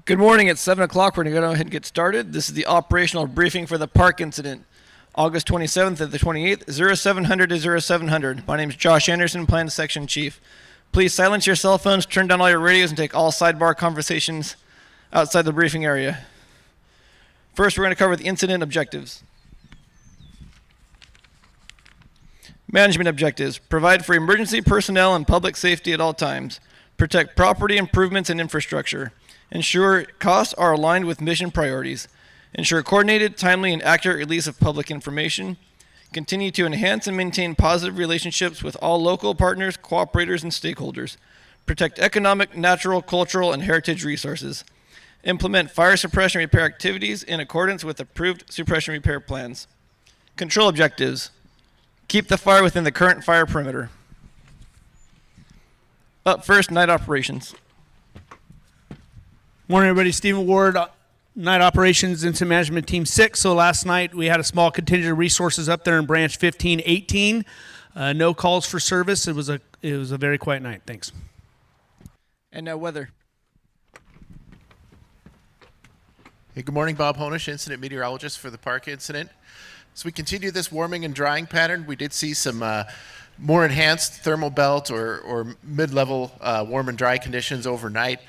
Good morning. It's 7 o'clock. We're going to go ahead and get started. This is the operational briefing for the park incident, August 27th to the 28th, 0700 to 0700. My name is Josh Anderson, Plan Section Chief. Please silence your cell phones, turn down all your radios, and take all sidebar conversations outside the briefing area. First, we're going to cover the incident objectives. Management objectives: provide for emergency personnel and public safety at all times. Protect property improvements and infrastructure. Ensure costs are aligned with mission priorities. Ensure coordinated, timely, and accurate release of public information. Continue to enhance and maintain positive relationships with all local partners, cooperators, and stakeholders. Protect economic, natural, cultural, and heritage resources. Implement fire suppression repair activities in accordance with approved suppression repair plans. Control objectives: keep the fire within the current fire perimeter. Up first, night operations. Morning, everybody. Stephen Ward, Night Operations Incident Management Team 6. So last night we had a small contingent of resources up there in branch 1518. No calls for service. It was a very quiet night. Thanks. And now weather. Hey, good morning. Bob Honish, incident meteorologist for the park incident. As we continue this warming and drying pattern, we did see some more enhanced thermal belt or mid-level warm and dry conditions overnight.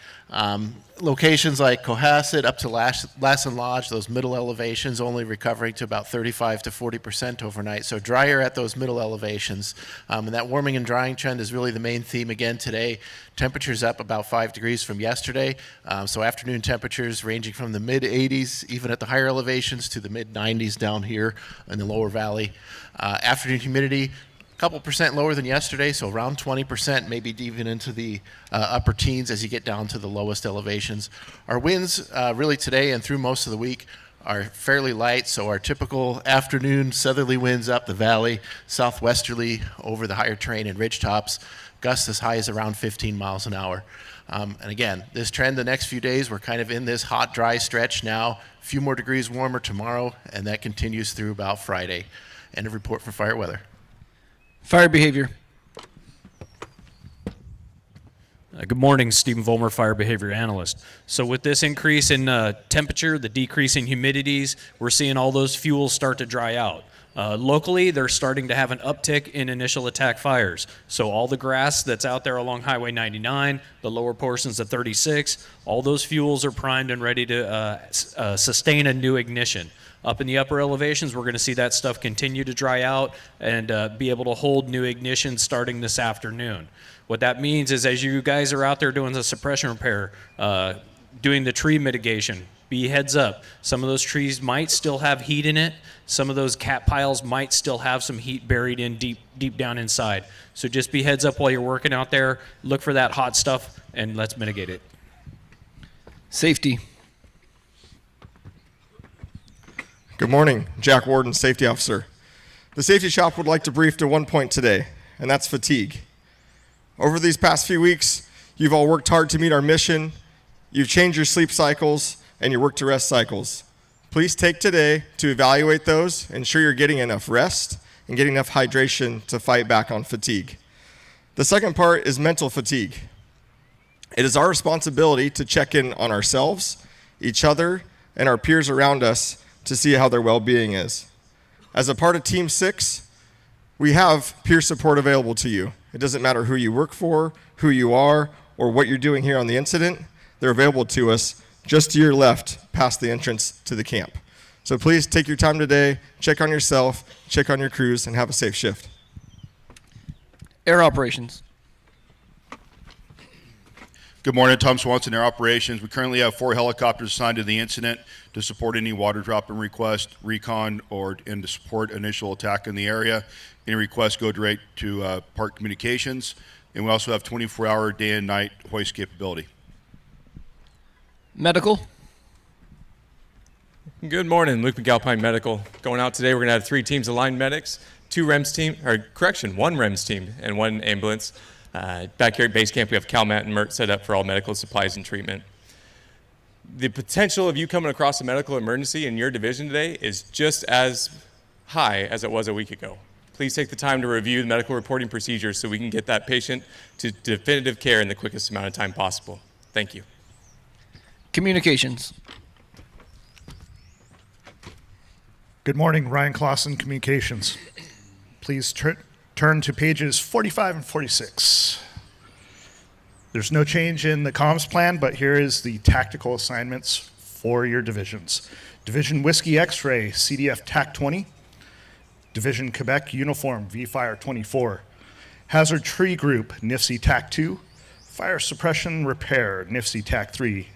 Locations like Cohasset up to Lassen Lodge, those middle elevations, only recovering to about 35 to 40% overnight. So drier at those middle elevations. And that warming and drying trend is really the main theme again today. Temperatures up about 5 degrees from yesterday. So afternoon temperatures ranging from the mid 80s, even at the higher elevations, to the mid 90s down here in the lower valley. Afternoon humidity, a couple percent lower than yesterday, so around 20%, maybe even into the upper teens as you get down to the lowest elevations. Our winds really today and through most of the week are fairly light, so our typical afternoon southerly winds up the valley, southwesterly over the higher terrain and ridge tops, gusts as high as around 15 miles an hour. And again, this trend the next few days, we're kind of in this hot, dry stretch now, a few more degrees warmer tomorrow, and that continues through about Friday. End of report for fire weather. Fire behavior. Good morning, Stephen Vollmer, Fire Behavior Analyst. So with this increase in temperature, the decrease in humidities, we're seeing all those fuels start to dry out. Locally, they're starting to have an uptick in initial attack fires. So all the grass that's out there along Highway 99, the lower portions of 36, all those fuels are primed and ready to sustain a new ignition. Up in the upper elevations, we're going to see that stuff continue to dry out and be able to hold new ignition starting this afternoon. What that means is as you guys are out there doing the suppression repair, doing the tree mitigation, be heads up. Some of those trees might still have heat in it. Some of those cat piles might still have some heat buried in deep down inside. So just be heads up while you're working out there. Look for that hot stuff and let's mitigate it. Safety. Good morning, Jack Warden, Safety Officer. The Safety Shop would like to brief to one point today, and that's fatigue. Over these past few weeks, you've all worked hard to meet our mission. You've changed your sleep cycles and your work to rest cycles. Please take today to evaluate those, ensure you're getting enough rest and getting enough hydration to fight back on fatigue. The second part is mental fatigue. It is our responsibility to check in on ourselves, each other, and our peers around us to see how their well-being is. As a part of Team 6, we have peer support available to you. It doesn't matter who you work for, who you are, or what you're doing here on the incident. They're available to us just to your left past the entrance to the camp. So please take your time today, check on yourself, check on your crews, and have a safe shift. Air operations. Good morning, Tom Swanson, Air Operations. We currently have 4 helicopters assigned to the incident to support any water dropping request, recon, and to support initial attack in the area. Any requests go direct to Park Communications, and we also have 24-hour day and night hoist capability. Medical. Good morning, Luke McAlpine Medical. Going out today, we're going to have 3 teams of line medics, 1 REMS team, and 1 ambulance. Back here at base camp, we have CalMat and MERT set up for all medical supplies and treatment. The potential of you coming across a medical emergency in your division today is just as high as it was a week ago. Please take the time to review the medical reporting procedures so we can get that patient to definitive care in the quickest amount of time possible. Thank you. Communications. Good morning, Ryan Clausen, Communications. Please turn to pages 45 and 46. There's no change in the comms plan, but here is the tactical assignments for your divisions. Division Whiskey X-Ray, CDF TAC 20. Division Quebec Uniform, V-Fire 24. Hazard Tree Group, NIFC TAC 2. Fire Suppression Repair, NIFC TAC 3.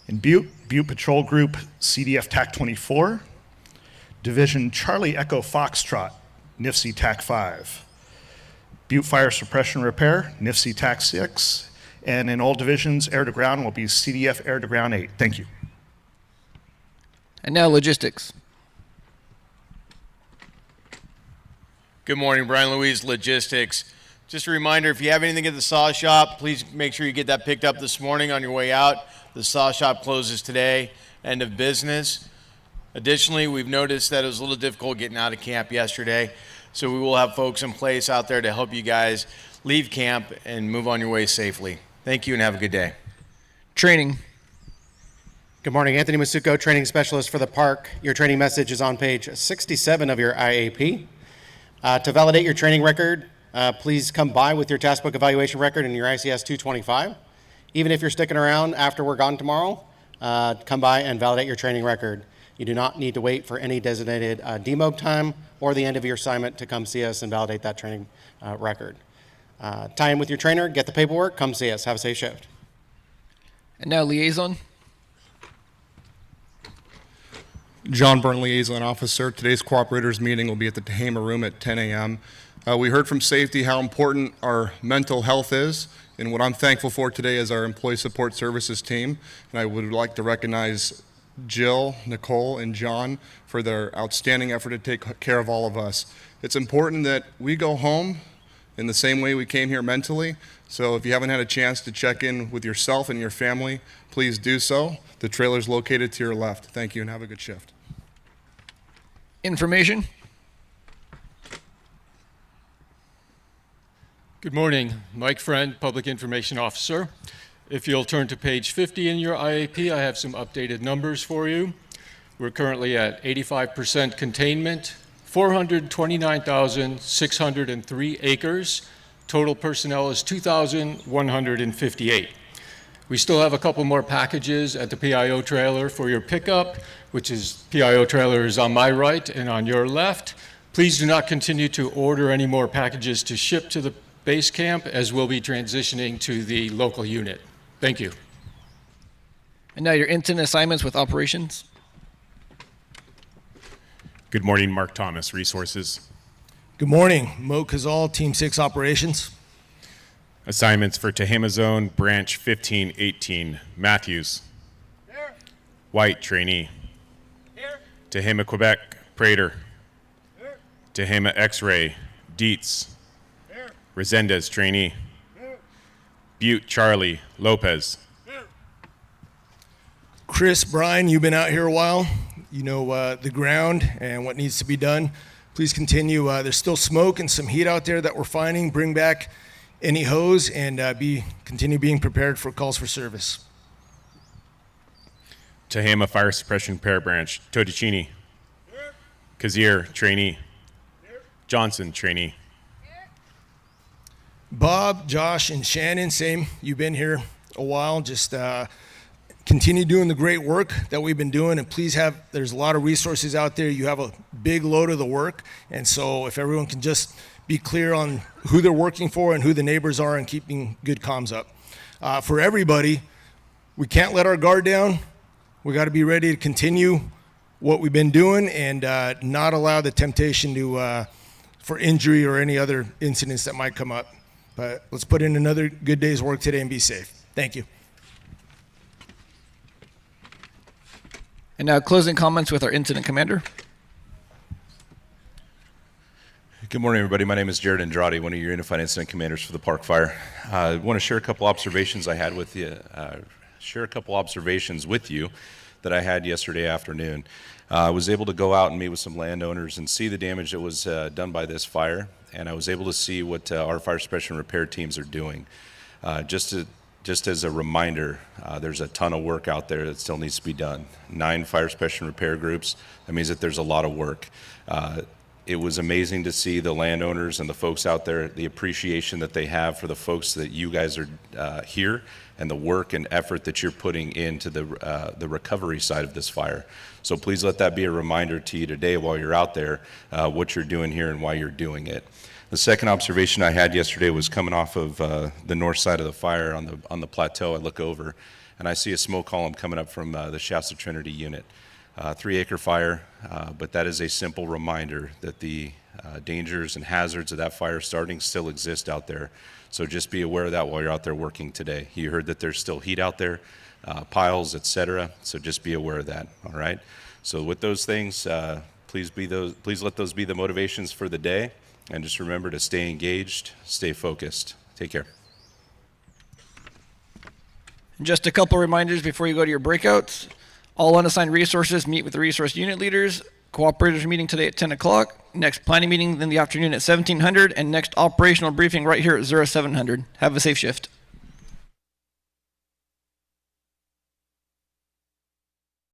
In Butte Patrol Group, CDF TAC 24. Division Charlie Echo Foxtrot, NIFC TAC 5. Butte Fire Suppression Repair, NIFC TAC 6. And in all divisions, air to ground will be CDF air to ground 8. Thank you. And now logistics. Good morning, Brian Louise, Logistics. Just a reminder, if you have anything at the saw shop, please make sure you get that picked up this morning on your way out. The saw shop closes today, end of business. Additionally, we've noticed that it was a little difficult getting out of camp yesterday, so we will have folks in place out there to help you guys leave camp and move on your way safely. Thank you and have a good day. Training. Good morning, Anthony Masuko, Training Specialist for the Park. Your training message is on page 67 of your IAP. To validate your training record, please come by with your task book evaluation record and your ICS 225. Even if you're sticking around after we're gone tomorrow, come by and validate your training record. You do not need to wait for any designated demob time or the end of your assignment to come see us and validate that training record. Tie in with your trainer, get the paperwork, come see us. Have a safe shift. And now liaison. John Byrne, Liaison Officer. Today's cooperators meeting will be at the Tehama Room at 10 a.m. We heard from safety how important our mental health is, and what I'm thankful for today is our Employee Support Services team. And I would like to recognize Jill, Nicole, and John for their outstanding effort to take care of all of us. It's important that we go home in the same way we came here mentally. So if you haven't had a chance to check in with yourself and your family, please do so. The trailer's located to your left. Thank you and have a good shift. Information. Good morning, Mike Friend, Public Information Officer. If you'll turn to page 50 in your IAP, I have some updated numbers for you. We're currently at 85% containment, 429,603 acres. Total personnel is 2,158. We still have a couple more packages at the PIO trailer for your pickup, which is PIO trailer is on my right and on your left. Please do not continue to order any more packages to ship to the base camp, as we'll be transitioning to the local unit. Thank you. And now your incident assignments with operations. Good morning, Mark Thomas, Resources. Good morning, Mo Kazal, Team 6 Operations. Assignments for Tehama Zone, Branch 1518, Matthews. Here. White, Trainee. Here. Tehama, Quebec, Prater. Here. Tehama X-Ray, Dietz. Here. Resendez, Trainee. Here. Butte, Charlie, Lopez. Here. Chris, Brian, you've been out here a while. You know the ground and what needs to be done. Please continue. There's still smoke and some heat out there that we're finding. Bring back any hose and continue being prepared for calls for service. Tehama Fire Suppression Repair Branch, Totticini. Here. Kazir, Trainee. Here. Johnson, Trainee. Here. Bob, Josh, and Shannon, same. You've been here a while. Just continue doing the great work that we've been doing, and please there's a lot of resources out there. You have a big load of the work, and so if everyone can just be clear on who they're working for and who the neighbors are and keeping good comms up. For everybody, we can't let our guard down. We got to be ready to continue what we've been doing and not allow the temptation for injury or any other incidents that might come up. But let's put in another good day's work today and be safe. Thank you. And now closing comments with our incident commander. Good morning, everybody. My name is Jared Andrade, one of your Unified Incident Commanders for the Park Fire. I want to share a couple observations I had with you. That I had yesterday afternoon. I was able to go out and meet with some landowners and see the damage that was done by this fire, and I was able to see what our fire suppression repair teams are doing. Just to just as a reminder, there's a ton of work out there that still needs to be done. 9 fire suppression repair groups. That means that there's a lot of work. It was amazing to see the landowners and the folks out there, the appreciation that they have for the folks that you guys are here, and the work and effort that you're putting into the recovery side of this fire. So please let that be a reminder to you today while you're out there, what you're doing here and why you're doing it. The second observation I had yesterday was coming off of the north side of the fire on the plateau. I look over and I see a smoke column coming up from the Shasta Trinity unit. 3-acre fire, but that is a simple reminder that the dangers and hazards of that fire starting still exist out there. So just be aware of that while you're out there working today. You heard that there's still heat out there, piles, etc. So just be aware of that. All right. So with those things, please let those be the motivations for the day, and just remember to stay engaged, stay focused. Take care. Just a couple reminders before you go to your breakouts. All unassigned resources meet with the resource unit leaders. Cooperators meeting today at 10 o'clock. Next planning meeting in the afternoon at 1700, and next operational briefing right here at 0700. Have a safe shift.